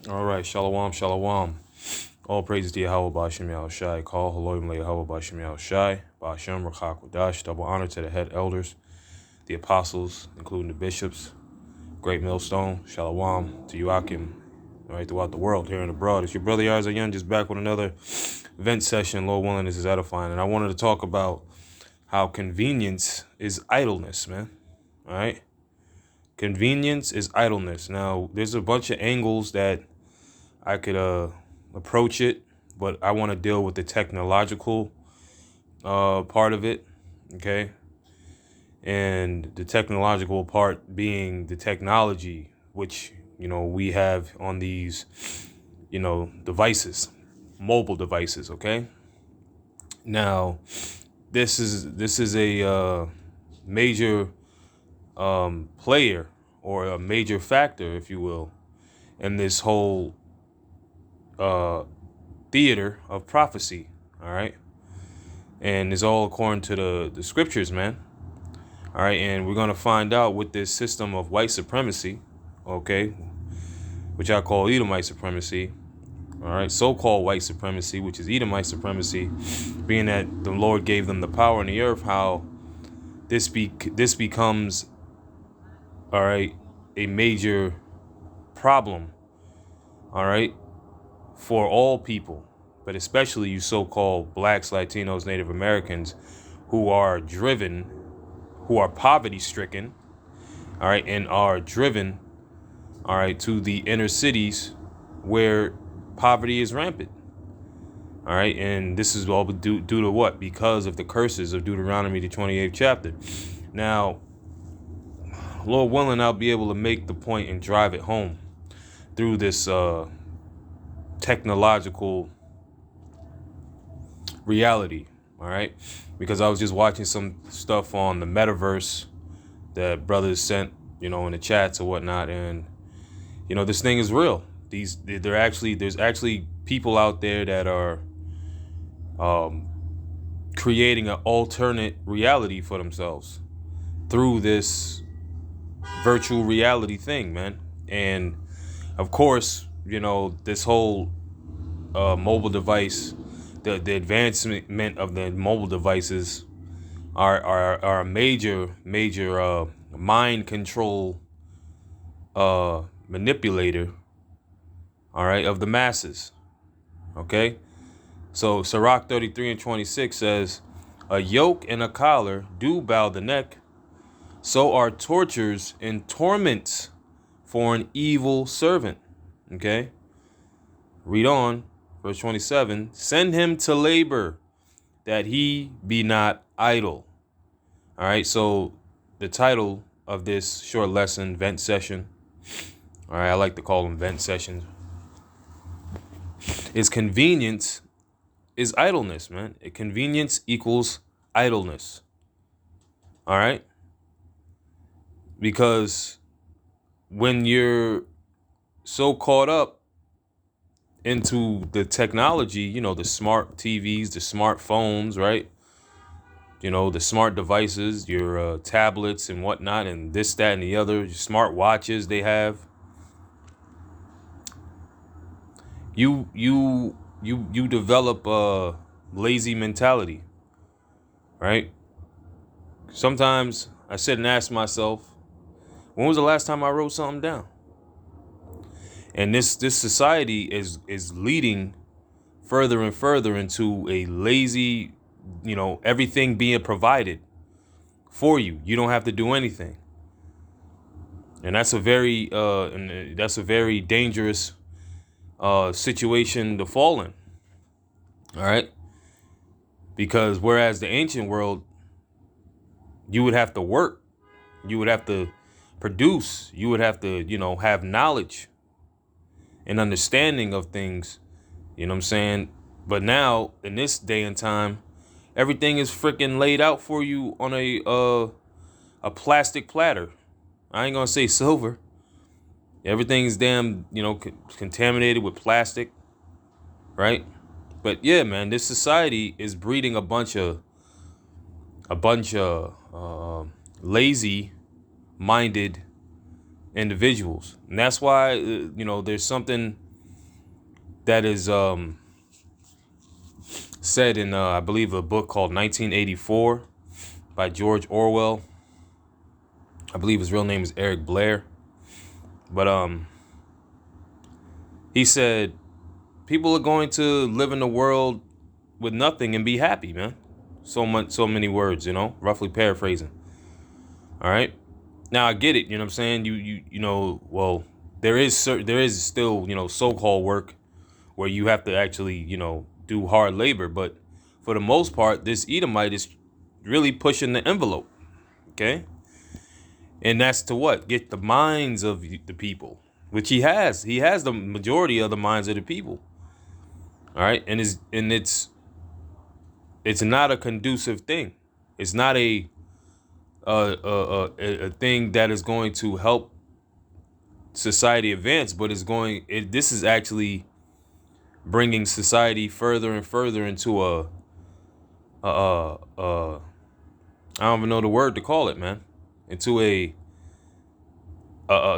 All right, shalom, shalom. All praises to Yahweh Bashem Yahweh Shai. Call Haloim Yahweh Bashem Yahweh Shai. Bashem Rachak Wadash. Double honor to the head elders, the apostles, including the bishops. Great millstone. Shalom to Yuakim. All right, throughout the world, here and abroad. It's your brother Yarzayan, just back with another event session. Lord willing, this is edifying. And I wanted to talk about how convenience is idleness, man. All right? Convenience is idleness. Now, there's a bunch of angles that I could approach it, but I want to deal with the technological part of it, okay? And the technological part being the technology, which, we have on these, devices, mobile devices, okay? Now, this is a major player, or a major factor, if you will, in this whole theater of prophecy, all right? And it's all according to the scriptures, man. All right, and we're going to find out with this system of white supremacy, okay, which I call Edomite supremacy, all right, so-called white supremacy, which is Edomite supremacy, being that the Lord gave them the power in the earth, how this becomes, all right, a major problem, all right, for all people, but especially you so-called blacks, Latinos, Native Americans, who are driven, who are poverty-stricken, all right, and are driven, all right, to the inner cities where poverty is rampant, all right, and this is all due to what? Because of the curses of Deuteronomy, the 28th chapter. Now, Lord willing, I'll be able to make the point and drive it home through this technological reality, all right, because I was just watching some stuff on the metaverse that brothers sent, in the chats or whatnot, and this thing is real. There's actually people out there that are creating an alternate reality for themselves through this virtual reality thing, man. And of course, this whole mobile device, the advancement of the mobile devices are a major mind control manipulator, all right, of the masses, okay? So Sirach 33:26 says, a yoke and a collar do bow the neck, so are tortures and torments for an evil servant, okay? Read on, verse 27, send him to labor, that he be not idle. All right, so the title of this short lesson, vent session, all right, I like to call them vent sessions, is convenience is idleness, man. Convenience equals idleness. All right? Because when you're so caught up into the technology, the smart TVs, the smartphones, right? The smart devices, your tablets and whatnot, and this, that, and the other, smart watches they have. You develop a lazy mentality, right? Sometimes I sit and ask myself, when was the last time I wrote something down? And this society is leading further and further into a lazy, everything being provided for you. You don't have to do anything. And that's a very dangerous situation to fall in. All right? Because whereas the ancient world, you would have to work, you would have to produce, you would have to, have knowledge and understanding of things, you know what I'm saying? But now, in this day and time, everything is freaking laid out for you on a plastic platter. I ain't gonna say silver. Everything's damn, contaminated with plastic, right? But yeah, man, this society is breeding a bunch of lazy-minded individuals, and that's why there's something that is said in I believe a book called 1984 by George Orwell. I believe his real name is Eric Blair. But he said people are going to live in a world with nothing and be happy, man. So many words, roughly paraphrasing. All right. Now I get it, you know what I'm saying? Well, there is still, so-called work where you have to actually, do hard labor, but for the most part, this Edomite is really pushing the envelope. Okay? And that's to what? Get the minds of the people, which he has. He has the majority of the minds of the people. All right? And it's not a conducive thing. It's not a thing that is going to help society advance, but this is actually bringing society further and further into I don't even know the word to call it, man, into a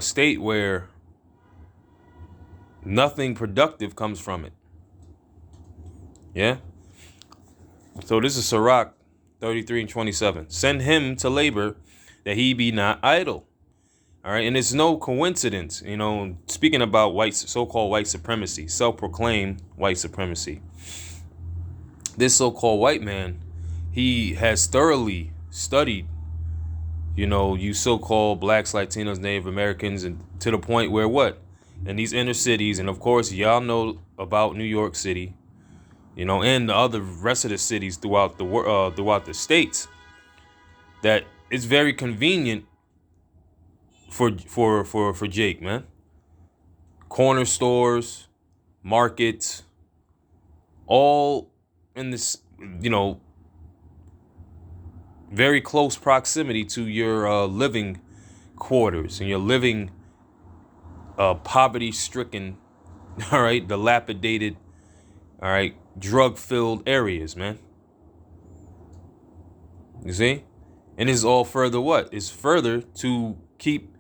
state where nothing productive comes from it. Yeah. So this is Sirach 33 and 27. Send him to labor that he be not idle. All right. And it's no coincidence, speaking about so-called white supremacy, self-proclaimed white supremacy. This so-called white man, he has thoroughly studied, you so-called blacks, Latinos, Native Americans, and to the point where what? In these inner cities, and of course, y'all know about New York City, and the other rest of the cities throughout the states, that it's very convenient for Jake, man. Corner stores, markets, all in this, very close proximity to your living quarters and your living poverty-stricken, all right, dilapidated, all right, drug-filled areas, man. You see? And it's all further what? It's further to keep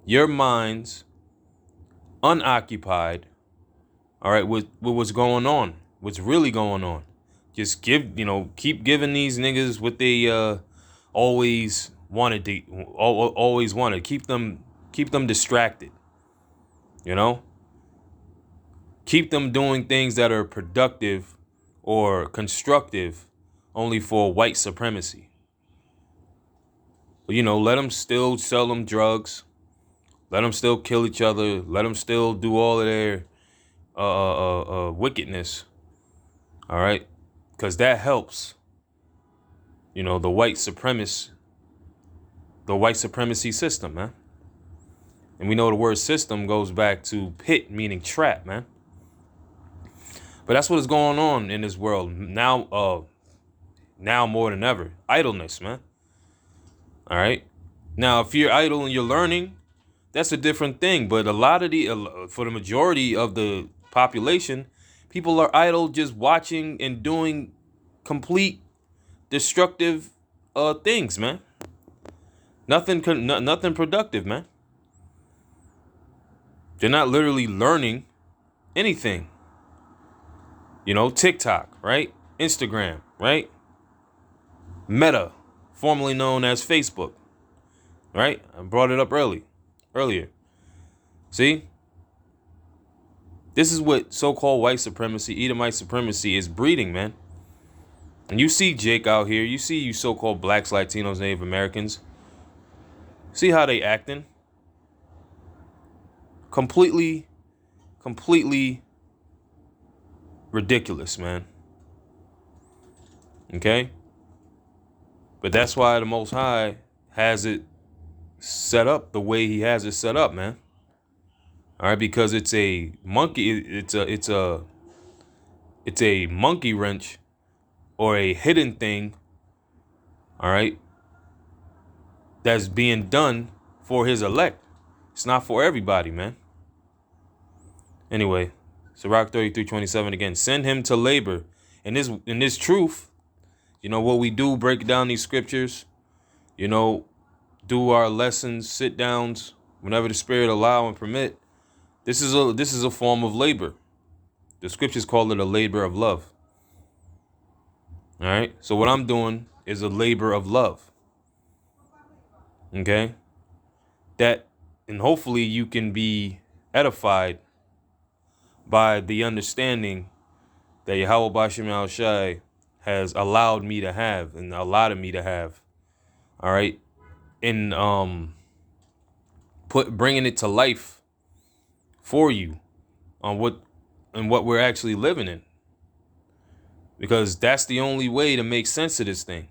your minds unoccupied, all right, with what's going on, what's really going on. Just keep giving these niggas what they always wanted. Keep them distracted. Keep them doing things that are productive or constructive only for white supremacy. But, let them still sell them drugs. Let them still kill each other. Let them still do all of their wickedness. All right. Because that helps, the white supremacy system, man. And we know the word system goes back to pit, meaning trap, man. But that's what is going on in this world now more than ever. Idleness, man. All right. Now, if you're idle and you're learning, that's a different thing. But for the majority of the population, people are idle just watching and doing complete destructive things, man. Nothing productive, man. They're not literally learning anything. TikTok, right? Instagram, right? Meta, formerly known as Facebook, right? I brought it up earlier. See? This is what so-called white supremacy, Edomite supremacy is breeding, man. And you see Jake out here. You see you so-called blacks, Latinos, Native Americans. See how they acting? Completely ridiculous, man. Okay? But that's why the Most High has it set up the way he has it set up, man. All right, because it's a monkey, it's a monkey wrench or a hidden thing, all right, that's being done for his elect. It's not for everybody, man. Anyway, Sirach 33:27 again. Send him to labor. In this truth, what we do, break down these scriptures, do our lessons, sit downs, whenever the Spirit allow and permit. This is a form of labor. The scriptures call it a labor of love. All right. So what I'm doing is a labor of love. Okay. And hopefully you can be edified by the understanding that Yahweh Bashim Al Shai has allowed me to have and allotted me to have. All right. In bringing it to life for you on what we're actually living in. Because that's the only way to make sense of this thing.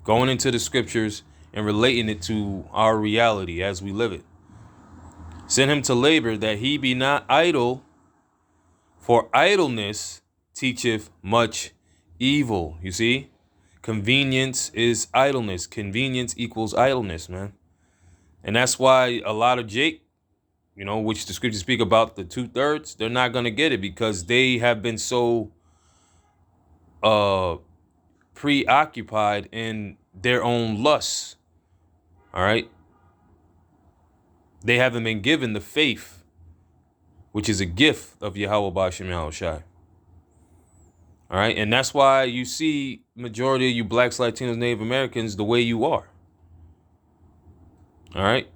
Going into the scriptures and relating it to our reality as we live it. Send him to labor that he be not idle, for idleness teacheth much evil. You see? Convenience is idleness. Convenience equals idleness, man. And that's why a lot of Jake, which the scriptures speak about the 2/3, they're not going to get it because they have been so preoccupied in their own lusts. All right. They haven't been given the faith, which is a gift of Yahweh Bashim Yahushai. All right. And that's why you see majority of you blacks, Latinos, Native Americans the way you are. All right.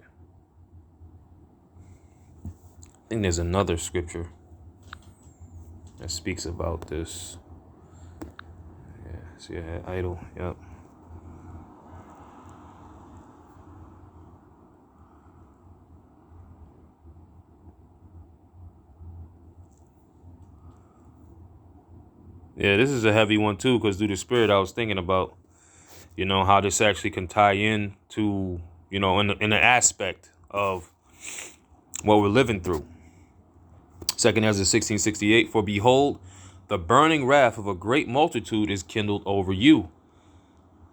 I think there's another scripture that speaks about this. Yeah. See, I had idle. Yep. Yeah, this is a heavy one too, because through the spirit I was thinking about, how this actually can tie in to, in an aspect of what we're living through. 2nd Ezra 16:68, for behold, the burning wrath of a great multitude is kindled over you.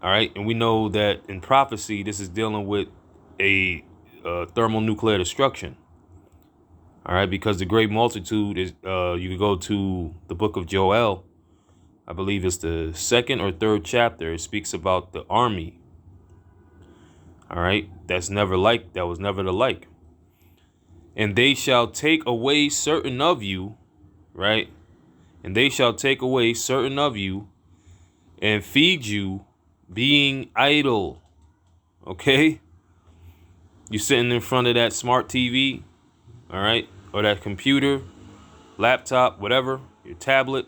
All right. And we know that in prophecy, this is dealing with a thermonuclear destruction. All right. Because the great multitude is, you could go to the book of Joel. I believe it's the 2nd or 3rd chapter. It speaks about the army. All right. That was never the like. And they shall take away certain of you, right? And they shall take away certain of you and feed you, being idle. Okay? You're sitting in front of that smart TV, all right? Or that computer, laptop, whatever, your tablet,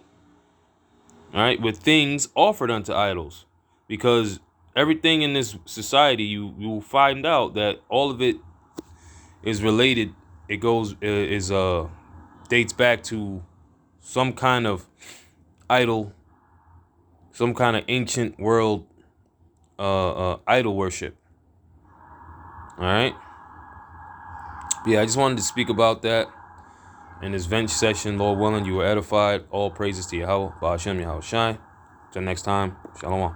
all right? With things offered unto idols. Because everything in this society, you will find out that all of it is related. It dates back to some kind of idol, some kind of ancient world idol worship. All right. Yeah, I just wanted to speak about that in this vent session. Lord willing, you were edified. All praises to Yahweh, Ba'ashem Yahushai. Till next time, Shalom.